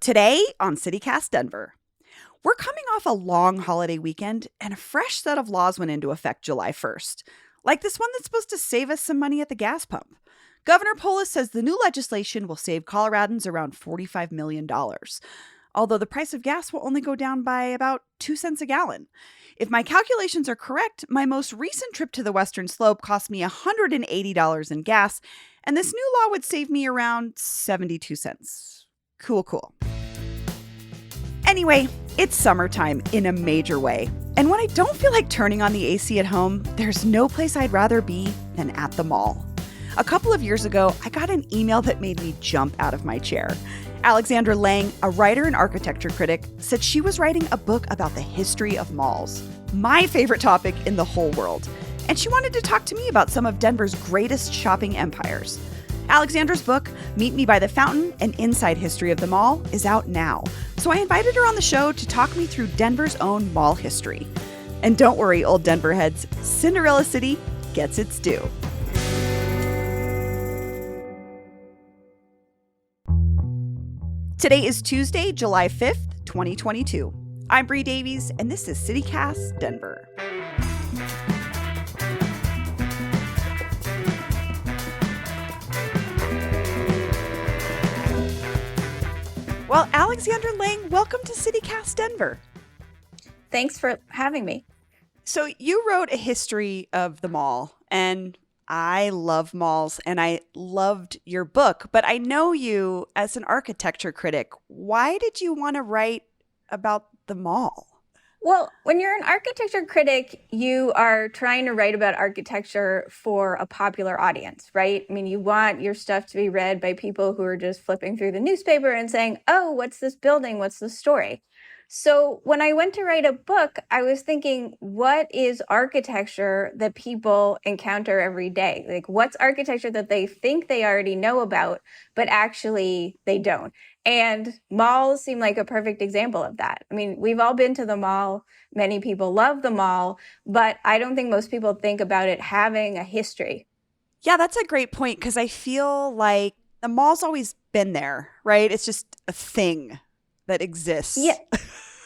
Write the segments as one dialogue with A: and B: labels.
A: Today on CityCast Denver, we're coming off a long holiday weekend and a fresh set of laws went into effect July 1st, like this one that's supposed to save us some money at the gas pump. Governor Polis says the new legislation will save Coloradans around $45 million, although the price of gas will only go down by about 2 cents a gallon. If my calculations are correct, my most recent trip to the Western Slope cost me $180 in gas, and this new law would save me around 72 cents. Cool. Anyway, it's summertime in a major way. And when I don't feel like turning on the AC at home, there's no place I'd rather be than at the mall. A couple of years ago, I got an email that made me jump out of my chair. Alexandra Lang, a writer and architecture critic, said she was writing a book about the history of malls, my favorite topic in the whole world. And she wanted to talk to me about some of Denver's greatest shopping empires. Alexandra's book, Meet Me by the Fountain, An Inside History of the Mall, is out now. So I invited her on the show to talk me through Denver's own mall history. And don't worry, old Denver heads, Cinderella City gets its due. Today is Tuesday, July 5th, 2022. I'm Bree Davies, and this is CityCast Denver. Well, Alexandra Lang, welcome to CityCast Denver.
B: Thanks for having me.
A: So you wrote a history of the mall, and I love malls, and I loved your book. But I know you as an architecture critic. Why did you want to write about the mall?
B: Well, when you're an architecture critic, you are trying to write about architecture for a popular audience, right? I mean, you want your stuff to be read by people who are just flipping through the newspaper and saying, oh, what's this building? What's the story? So when I went to write a book, I was thinking, what is architecture that people encounter every day? Like, what's architecture that they think they already know about, but actually they don't? And malls seem like a perfect example of that. I mean, we've all been to the mall. Many people love the mall, but I don't think most people think about it having a history.
A: Yeah, that's a great point, because I feel like the mall's always been there, right? It's just a thing that exists.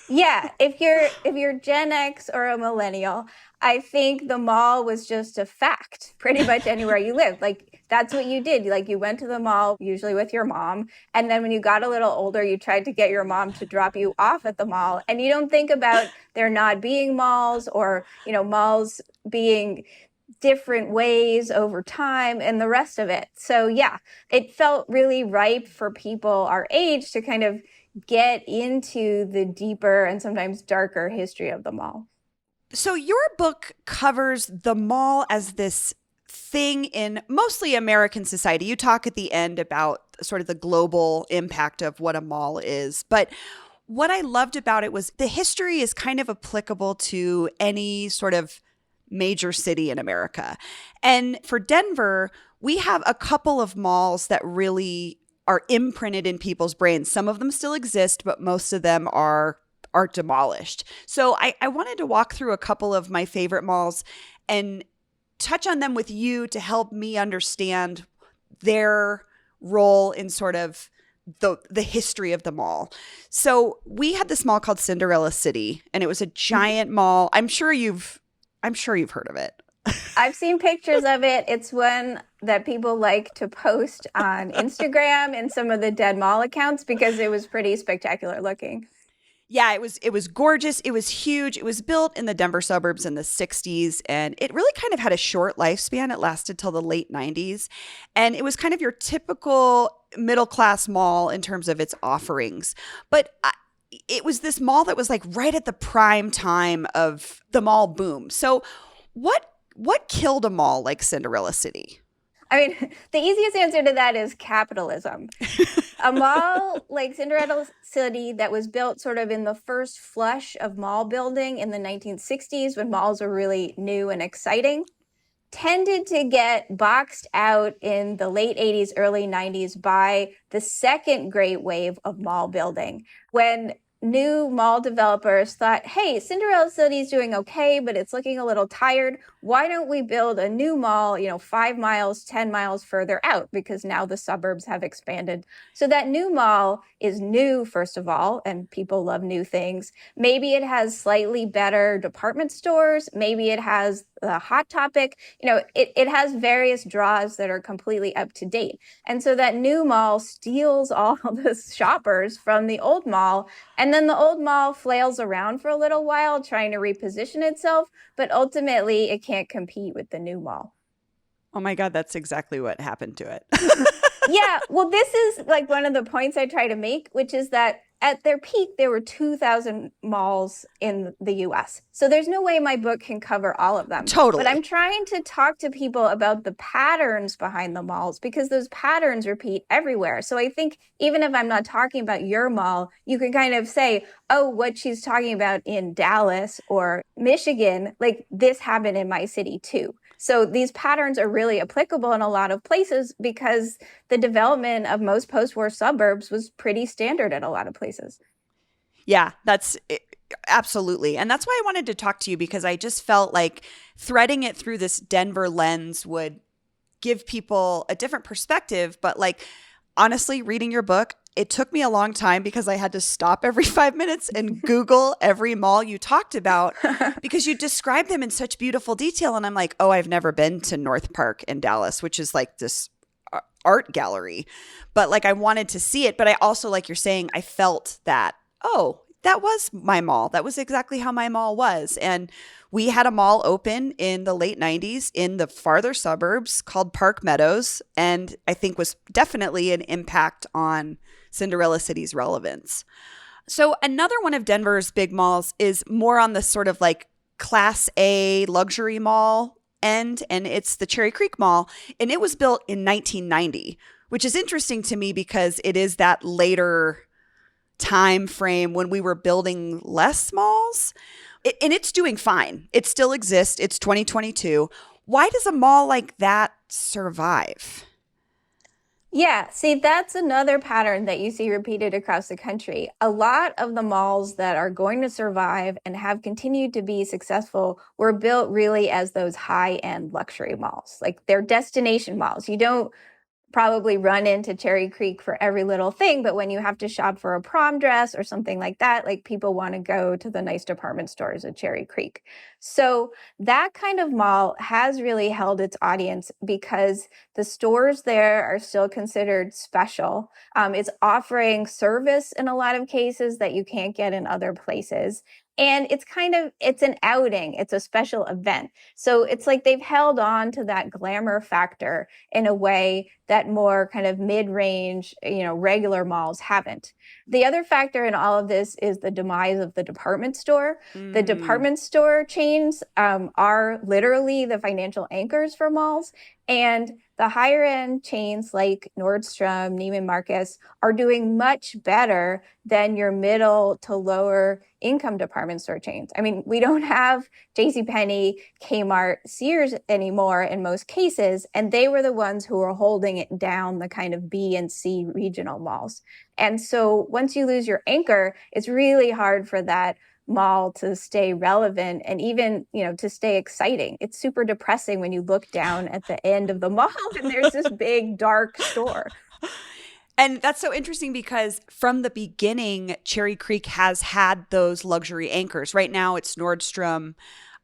B: Yeah. If you're Gen X or a millennial, I think the mall was just a fact pretty much anywhere you lived. Like, that's what you did. Like, you went to the mall, usually with your mom. And then when you got a little older, you tried to get your mom to drop you off at the mall. And you don't think about there not being malls, or, malls being different ways over time and the rest of it. So yeah, it felt really ripe for people our age to kind of get into the deeper and sometimes darker history of the mall.
A: So your book covers the mall as this thing in mostly American society. You talk at the end about sort of the global impact of what a mall is. But what I loved about it was the history is kind of applicable to any sort of major city in America. And for Denver, we have a couple of malls that really are imprinted in people's brains. Some of them still exist, but most of them are demolished. So I wanted to walk through a couple of my favorite malls and touch on them with you to help me understand their role in sort of the history of the mall. So we had this mall called Cinderella City, and it was a giant mall. I'm sure you've heard of it.
B: I've seen pictures of it. It's one that people like to post on Instagram and some of the dead mall accounts because it was pretty spectacular looking.
A: Yeah, it was gorgeous. It was huge. It was built in the Denver suburbs in the 60s, and it really kind of had a short lifespan. It lasted till the late 90s, and it was kind of your typical middle-class mall in terms of its offerings. But it was this mall that was like right at the prime time of the mall boom. So what killed a mall like Cinderella City?
B: I mean, the easiest answer to that is capitalism. A mall like Cinderella City that was built sort of in the first flush of mall building in the 1960s, when malls were really new and exciting, tended to get boxed out in the late 80s, early 90s by the second great wave of mall building, when new mall developers thought, hey, Cinderella City is doing okay, but it's looking a little tired. Why don't we build a new mall, 5 miles, 10 miles further out? Because now the suburbs have expanded. So that new mall is new, first of all, and people love new things. Maybe it has slightly better department stores. Maybe it has the Hot Topic. It has various draws that are completely up to date. And so that new mall steals all the shoppers from the old mall. And then the old mall flails around for a little while trying to reposition itself. But ultimately, it can't compete with the new mall.
A: Oh my God, that's exactly what happened to it.
B: Yeah, well, this is like one of the points I try to make, which is that at their peak, there were 2,000 malls in the US. So there's no way my book can cover all of them.
A: Totally.
B: But I'm trying to talk to people about the patterns behind the malls because those patterns repeat everywhere. So I think even if I'm not talking about your mall, you can kind of say, oh, what she's talking about in Dallas or Michigan, like this happened in my city too. So these patterns are really applicable in a lot of places because the development of most post-war suburbs was pretty standard in a lot of places.
A: Yeah, that's absolutely. And that's why I wanted to talk to you, because I just felt like threading it through this Denver lens would give people a different perspective. But like, honestly, reading your book, it took me a long time because I had to stop every 5 minutes and Google every mall you talked about because you described them in such beautiful detail. And I'm like, oh, I've never been to North Park in Dallas, which is like this art gallery. But like, I wanted to see it. But I also, like you're saying, I felt that, oh, that was my mall. That was exactly how my mall was. And we had a mall open in the late 90s in the farther suburbs called Park Meadows, and I think was definitely an impact on Cinderella City's relevance. So another one of Denver's big malls is more on the sort of like Class A luxury mall end, and it's the Cherry Creek Mall, and it was built in 1990, which is interesting to me because it is that later time frame when we were building less malls. And it's doing fine. It still exists. It's 2022. Why does a mall like that survive?
B: Yeah, see, that's another pattern that you see repeated across the country. A lot of the malls that are going to survive and have continued to be successful were built really as those high-end luxury malls. Like they're destination malls. You don't probably run into Cherry Creek for every little thing, but when you have to shop for a prom dress or something like that, like people want to go to the nice department stores at Cherry Creek. So that kind of mall has really held its audience because the stores there are still considered special. It's offering service in a lot of cases that you can't get in other places. And it's an outing. It's a special event. So it's like they've held on to that glamour factor in a way that more kind of mid-range, regular malls haven't. The other factor in all of this is the demise of the department store. The department store chains are literally the financial anchors for malls. And the higher end chains like Nordstrom, Neiman Marcus are doing much better than your middle to lower income department store chains. I mean, we don't have JCPenney, Kmart, Sears anymore in most cases, and they were the ones who were holding it down, the kind of B and C regional malls. And so once you lose your anchor, it's really hard for that mall to stay relevant and even, to stay exciting. It's super depressing when you look down at the end of the mall and there's this big dark store.
A: And that's so interesting because from the beginning, Cherry Creek has had those luxury anchors. Right now it's Nordstrom.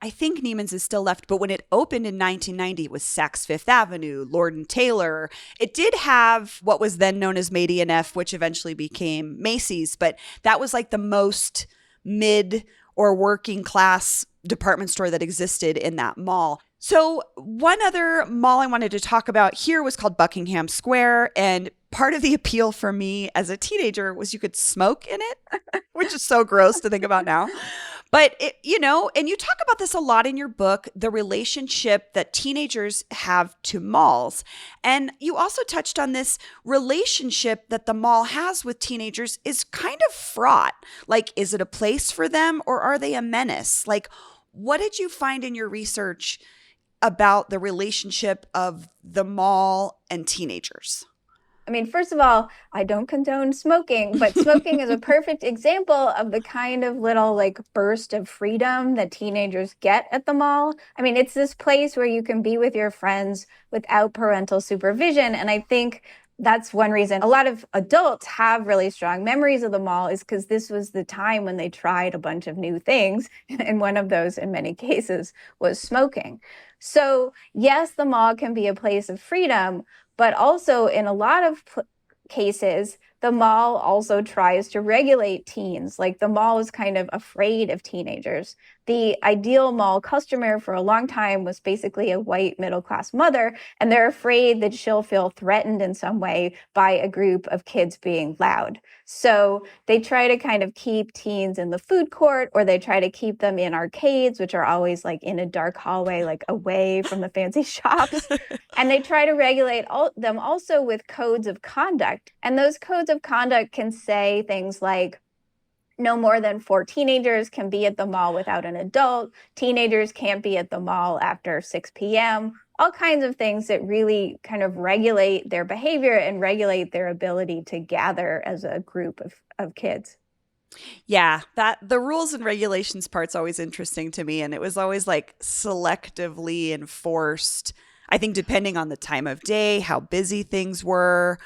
A: I think Neiman's is still left, but when it opened in 1990, it was Saks Fifth Avenue, Lord & Taylor. It did have what was then known as Mady and F, which eventually became Macy's, but that was like the most mid or working class department store that existed in that mall. So one other mall I wanted to talk about here was called Buckingham Square. And part of the appeal for me as a teenager was you could smoke in it, which is so gross to think about now. But, and you talk about this a lot in your book, the relationship that teenagers have to malls. And you also touched on this relationship that the mall has with teenagers is kind of fraught. Like, is it a place for them or are they a menace? Like, what did you find in your research about the relationship of the mall and teenagers?
B: I mean, first of all, I don't condone smoking, but smoking is a perfect example of the kind of little like burst of freedom that teenagers get at the mall. I mean, it's this place where you can be with your friends without parental supervision. And I think that's one reason a lot of adults have really strong memories of the mall is because this was the time when they tried a bunch of new things. And one of those, in many cases, was smoking. So, yes, the mall can be a place of freedom, but also, in a lot of cases, the mall also tries to regulate teens. Like the mall is kind of afraid of teenagers. The ideal mall customer for a long time was basically a white middle class mother, and they're afraid that she'll feel threatened in some way by a group of kids being loud. So they try to kind of keep teens in the food court, or they try to keep them in arcades, which are always like in a dark hallway, like away from the fancy shops. And they try to regulate them also with codes of conduct. And those codes of conduct can say things like no more than 4 teenagers can be at the mall without an adult. Teenagers can't be at the mall after 6 p.m. All kinds of things that really kind of regulate their behavior and regulate their ability to gather as a group of kids.
A: Yeah, that the rules and regulations part's always interesting to me. And it was always like selectively enforced, I think, depending on the time of day, how busy things were.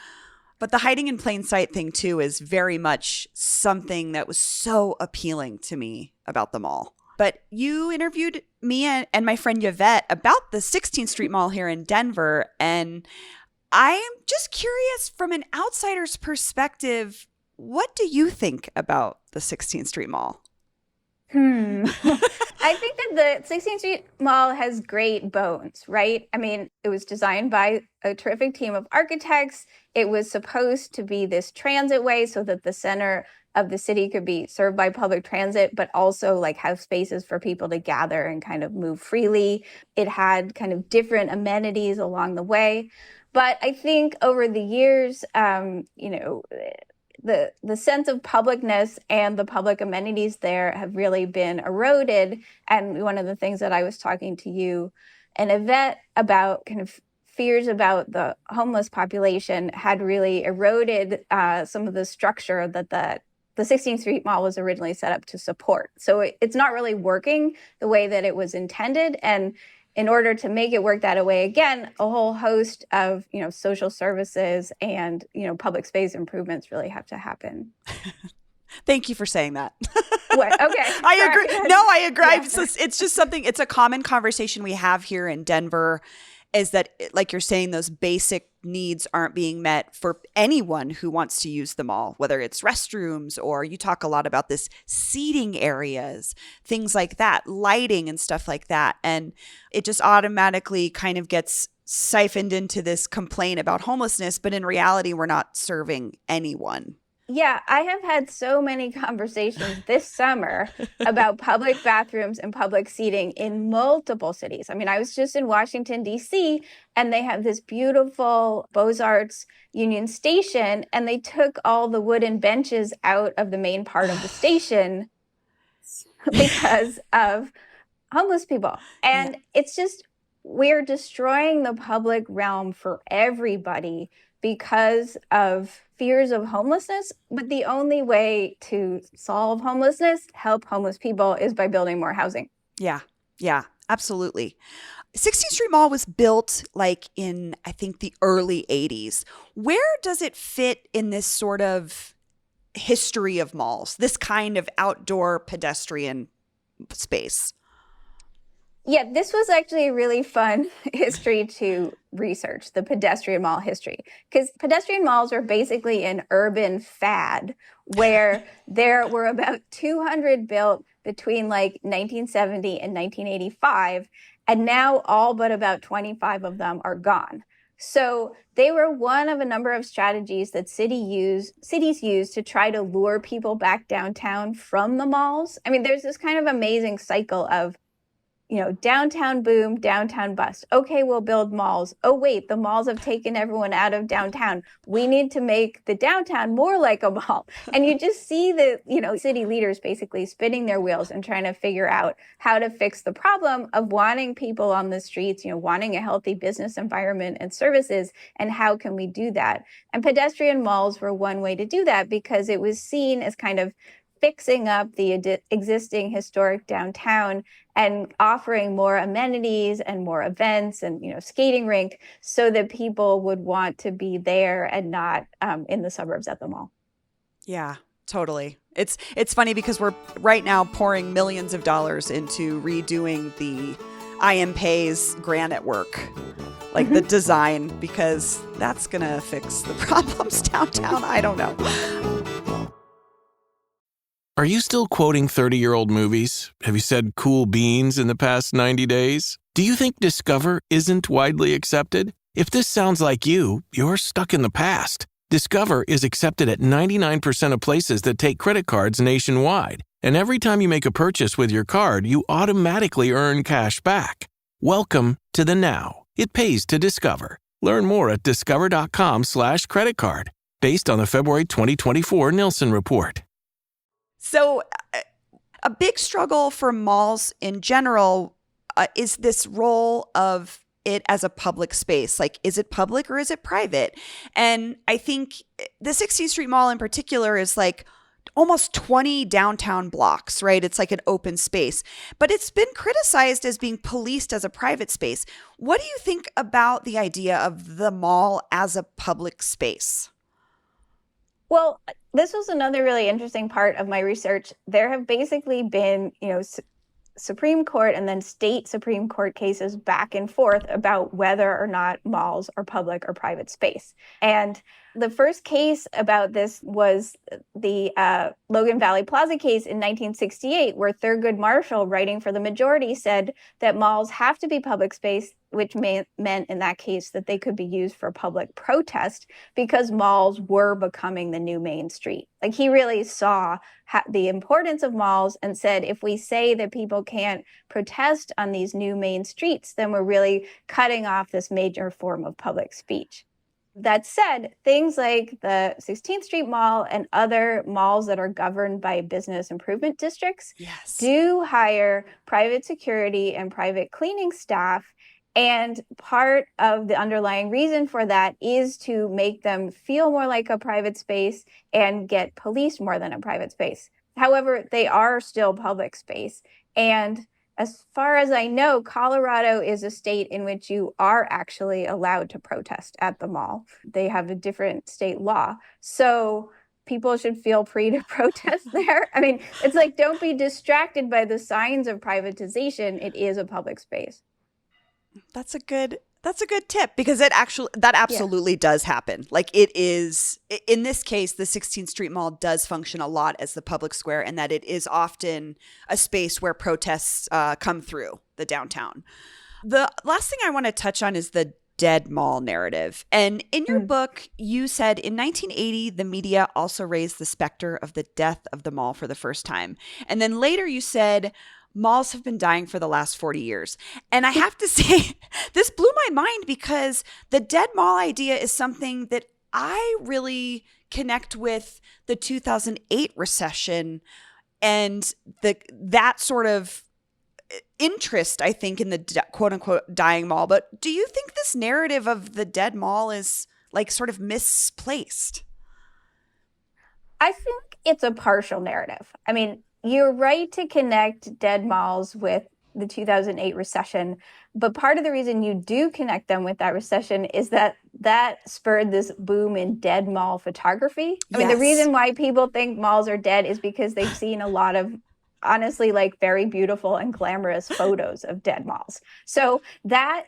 A: But the hiding in plain sight thing, too, is very much something that was so appealing to me about the mall. But you interviewed me and my friend Yvette about the 16th Street Mall here in Denver. And I'm just curious from an outsider's perspective, what do you think about the 16th Street Mall?
B: I think that the 16th Street Mall has great bones, right? I mean, it was designed by a terrific team of architects. It was supposed to be this transit way so that the center of the city could be served by public transit, but also like have spaces for people to gather and kind of move freely. It had kind of different amenities along the way. But I think over the years, the sense of publicness and the public amenities there have really been eroded. And one of the things that I was talking to you and Yvette about kind of fears about the homeless population had really eroded some of the structure that the 16th Street Mall was originally set up to support. So it's not really working the way that it was intended. And in order to make it work that way again, a whole host of, social services and, public space improvements really have to happen.
A: Thank you for saying that.
B: What? Okay.
A: I agree. No, I agree.
B: Yeah.
A: It's just something, it's a common conversation we have here in Denver is that, like you're saying, those basic needs aren't being met for anyone who wants to use the mall, whether it's restrooms or you talk a lot about this seating areas, things like that, lighting and stuff like that. And it just automatically kind of gets siphoned into this complaint about homelessness. But in reality, we're not serving anyone.
B: Yeah, I have had so many conversations this summer about public bathrooms and public seating in multiple cities. I mean, I was just in Washington, D.C., and they have this beautiful Beaux-Arts Union Station, and they took all the wooden benches out of the main part of the station because of homeless people. And it's just, we're destroying the public realm for everybody because of fears of homelessness. But the only way to solve homelessness, help homeless people, is by building more housing.
A: Yeah, absolutely. 16th Street Mall was built like in, I think, the early 80s. Where does it fit in this sort of history of malls, this kind of outdoor pedestrian space?
B: Yeah, this was actually a really fun history to research, the pedestrian mall history, because pedestrian malls are basically an urban fad where there were about 200 built between like 1970 and 1985, and now all but about 25 of them are gone. So they were one of a number of strategies that cities use to try to lure people back downtown from the malls. I mean, there's this kind of amazing cycle of downtown boom, downtown bust. Okay, we'll build malls. Oh, wait, the malls have taken everyone out of downtown. We need to make the downtown more like a mall. And you just see the, city leaders basically spinning their wheels and trying to figure out how to fix the problem of wanting people on the streets, wanting a healthy business environment and services. And how can we do that? And pedestrian malls were one way to do that because it was seen as kind of fixing up the existing historic downtown and offering more amenities and more events and skating rink so that people would want to be there and not in the suburbs at the mall.
A: Yeah, totally. It's funny because we're right now pouring millions of dollars into redoing the I.M. Pei's granite work, like the design, because that's going to fix the problems downtown. I don't know.
C: Are you still quoting 30-year-old movies? Have you said cool beans in the past 90 days? Do you think Discover isn't widely accepted? If this sounds like you, you're stuck in the past. Discover is accepted at 99% of places that take credit cards nationwide. And every time you make a purchase with your card, you automatically earn cash back. Welcome to the now. It pays to Discover. Learn more at discover.com/credit card, based on the February 2024 Nielsen report.
A: So a big struggle for malls in general is this role of it as a public space. Like, is it public or is it private? And I think the 16th Street Mall in particular is like almost 20 downtown blocks, right? It's like an open space, but it's been criticized as being policed as a private space. What do you think about the idea of the mall as a public space?
B: Well, this was another really interesting part of my research. There have basically been, Supreme Court and then state Supreme Court cases back and forth about whether or not malls are public or private space. And the first case about this was the Logan Valley Plaza case in 1968, where Thurgood Marshall, writing for the majority, said that malls have to be public space, which meant in that case that they could be used for public protest because malls were becoming the new main street. Like, he really saw the importance of malls and said, if we say that people can't protest on these new main streets, then we're really cutting off this major form of public speech. That said, things like the 16th Street Mall and other malls that are governed by business improvement districts do hire private security and private cleaning staff. And part of the underlying reason for that is to make them feel more like a private space and get policed more than a private space. However, they are still public space. And as far as I know, Colorado is a state in which you are actually allowed to protest at the mall. They have a different state law. So people should feel free to protest there. I mean, it's like, don't be distracted by the signs of privatization. It is a public space.
A: That's a good tip, because that absolutely does happen. Like, it is, in this case, the 16th Street Mall does function a lot as the public square, and that it is often a space where protests come through the downtown. The last thing I want to touch on is the dead mall narrative. And in your book, you said in 1980, the media also raised the specter of the death of the mall for the first time. And then later you said, malls have been dying for the last 40 years. And I have to say, this blew my mind, because the dead mall idea is something that I really connect with the 2008 recession and that sort of interest, I think, in the quote unquote dying mall. But do you think this narrative of the dead mall is like sort of misplaced?
B: I think it's a partial narrative. I mean, you're right to connect dead malls with the 2008 recession, but part of the reason you do connect them with that recession is that spurred this boom in dead mall photography. I mean, the reason why people think malls are dead is because they've seen a lot of, honestly, like, very beautiful and glamorous photos of dead malls. So that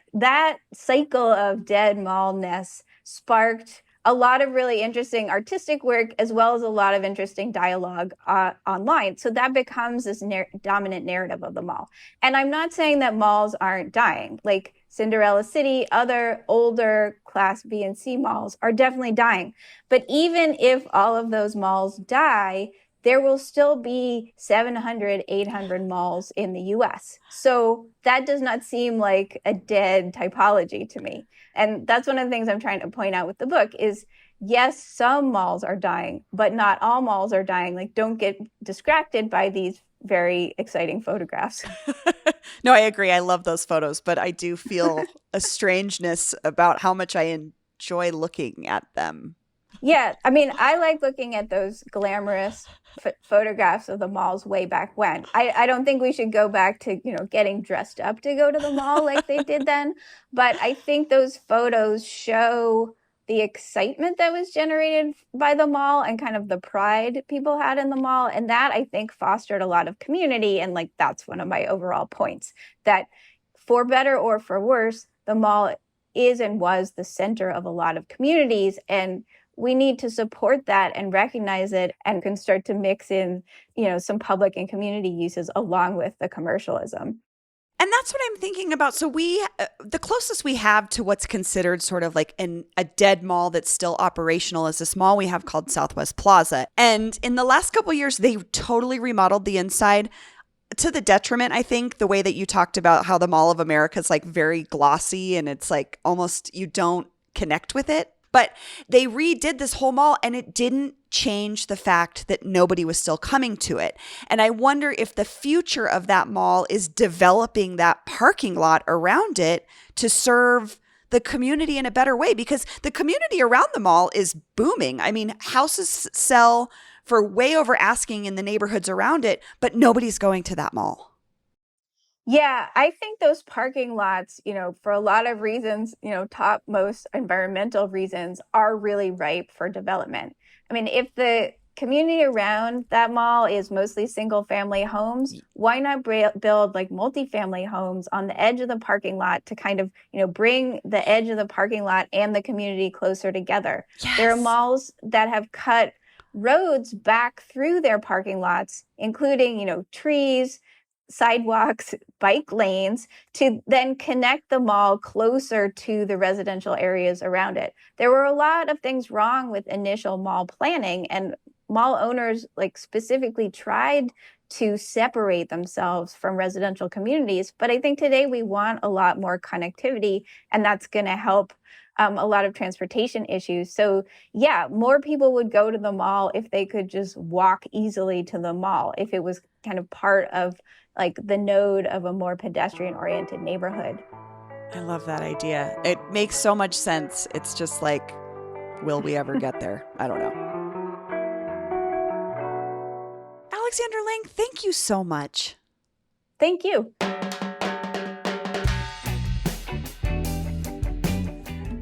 B: cycle of dead mallness sparked a lot of really interesting artistic work, as well as a lot of interesting dialogue online. So that becomes this dominant narrative of the mall. And I'm not saying that malls aren't dying. Like Cinderella City, other older Class B and C malls are definitely dying. But even if all of those malls die, there will still be 700, 800 malls in the US. So that does not seem like a dead typology to me. And that's one of the things I'm trying to point out with the book is, yes, some malls are dying, but not all malls are dying. Like, don't get distracted by these very exciting photographs.
A: No, I agree. I love those photos, but I do feel a strangeness about how much I enjoy looking at them.
B: Yeah, I mean, I like looking at those glamorous photographs of the malls way back when. I don't think we should go back to, getting dressed up to go to the mall like they did then. But I think those photos show the excitement that was generated by the mall and kind of the pride people had in the mall. And that, I think, fostered a lot of community. And like, that's one of my overall points, that for better or for worse, the mall is and was the center of a lot of communities. And we need to support that and recognize it, and can start to mix in, some public and community uses along with the commercialism.
A: And that's what I'm thinking about. So the closest we have to what's considered sort of like a dead mall that's still operational is this mall we have called Southwest Plaza. And in the last couple of years, they totally remodeled the inside to the detriment, I think, the way that you talked about how the Mall of America is like very glossy and it's like almost you don't connect with it. But they redid this whole mall and it didn't change the fact that nobody was still coming to it. And I wonder if the future of that mall is developing that parking lot around it to serve the community in a better way, because the community around the mall is booming. I mean, houses sell for way over asking in the neighborhoods around it, but nobody's going to that mall.
B: Yeah, I think those parking lots, for a lot of reasons, top most environmental reasons, are really ripe for development. I mean, if the community around that mall is mostly single family homes, why not build like multifamily homes on the edge of the parking lot to kind of, bring the edge of the parking lot and the community closer together?
A: Yes.
B: There are malls that have cut roads back through their parking lots, including, trees, sidewalks, bike lanes, to then connect the mall closer to the residential areas around it. There were a lot of things wrong with initial mall planning, and mall owners like specifically tried to separate themselves from residential communities. But I think today we want a lot more connectivity, and that's going to help a lot of transportation issues. So yeah, more people would go to the mall if they could just walk easily to the mall, if it was kind of part of like the node of a more pedestrian oriented neighborhood.
A: I love that idea. It makes so much sense. It's just like, will we ever get there? I don't know. Alexandra Lang, thank you so much.
B: Thank you.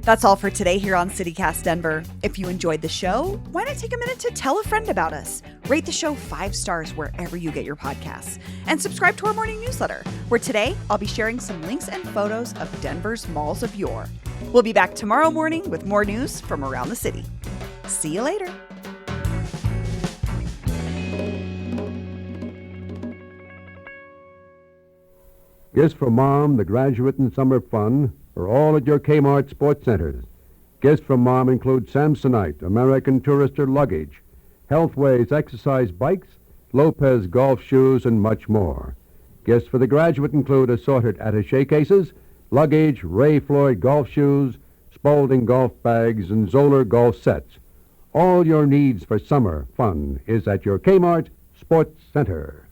A: That's all for today here on CityCast Denver. If you enjoyed the show, why not take a minute to tell a friend about us? Rate the show 5 stars wherever you get your podcasts. And subscribe to our morning newsletter, where today I'll be sharing some links and photos of Denver's malls of yore. We'll be back tomorrow morning with more news from around the city. See you later.
D: Gifts from Mom, the Graduate and Summer Fun, are all at your Kmart Sports Centers. Gifts from Mom include Samsonite, American Tourister luggage, Healthways exercise bikes, Lopez golf shoes, and much more. Gifts for the Graduate include assorted attaché cases, luggage, Ray Floyd golf shoes, Spalding golf bags, and Zoller golf sets. All your needs for summer fun is at your Kmart Sports Center.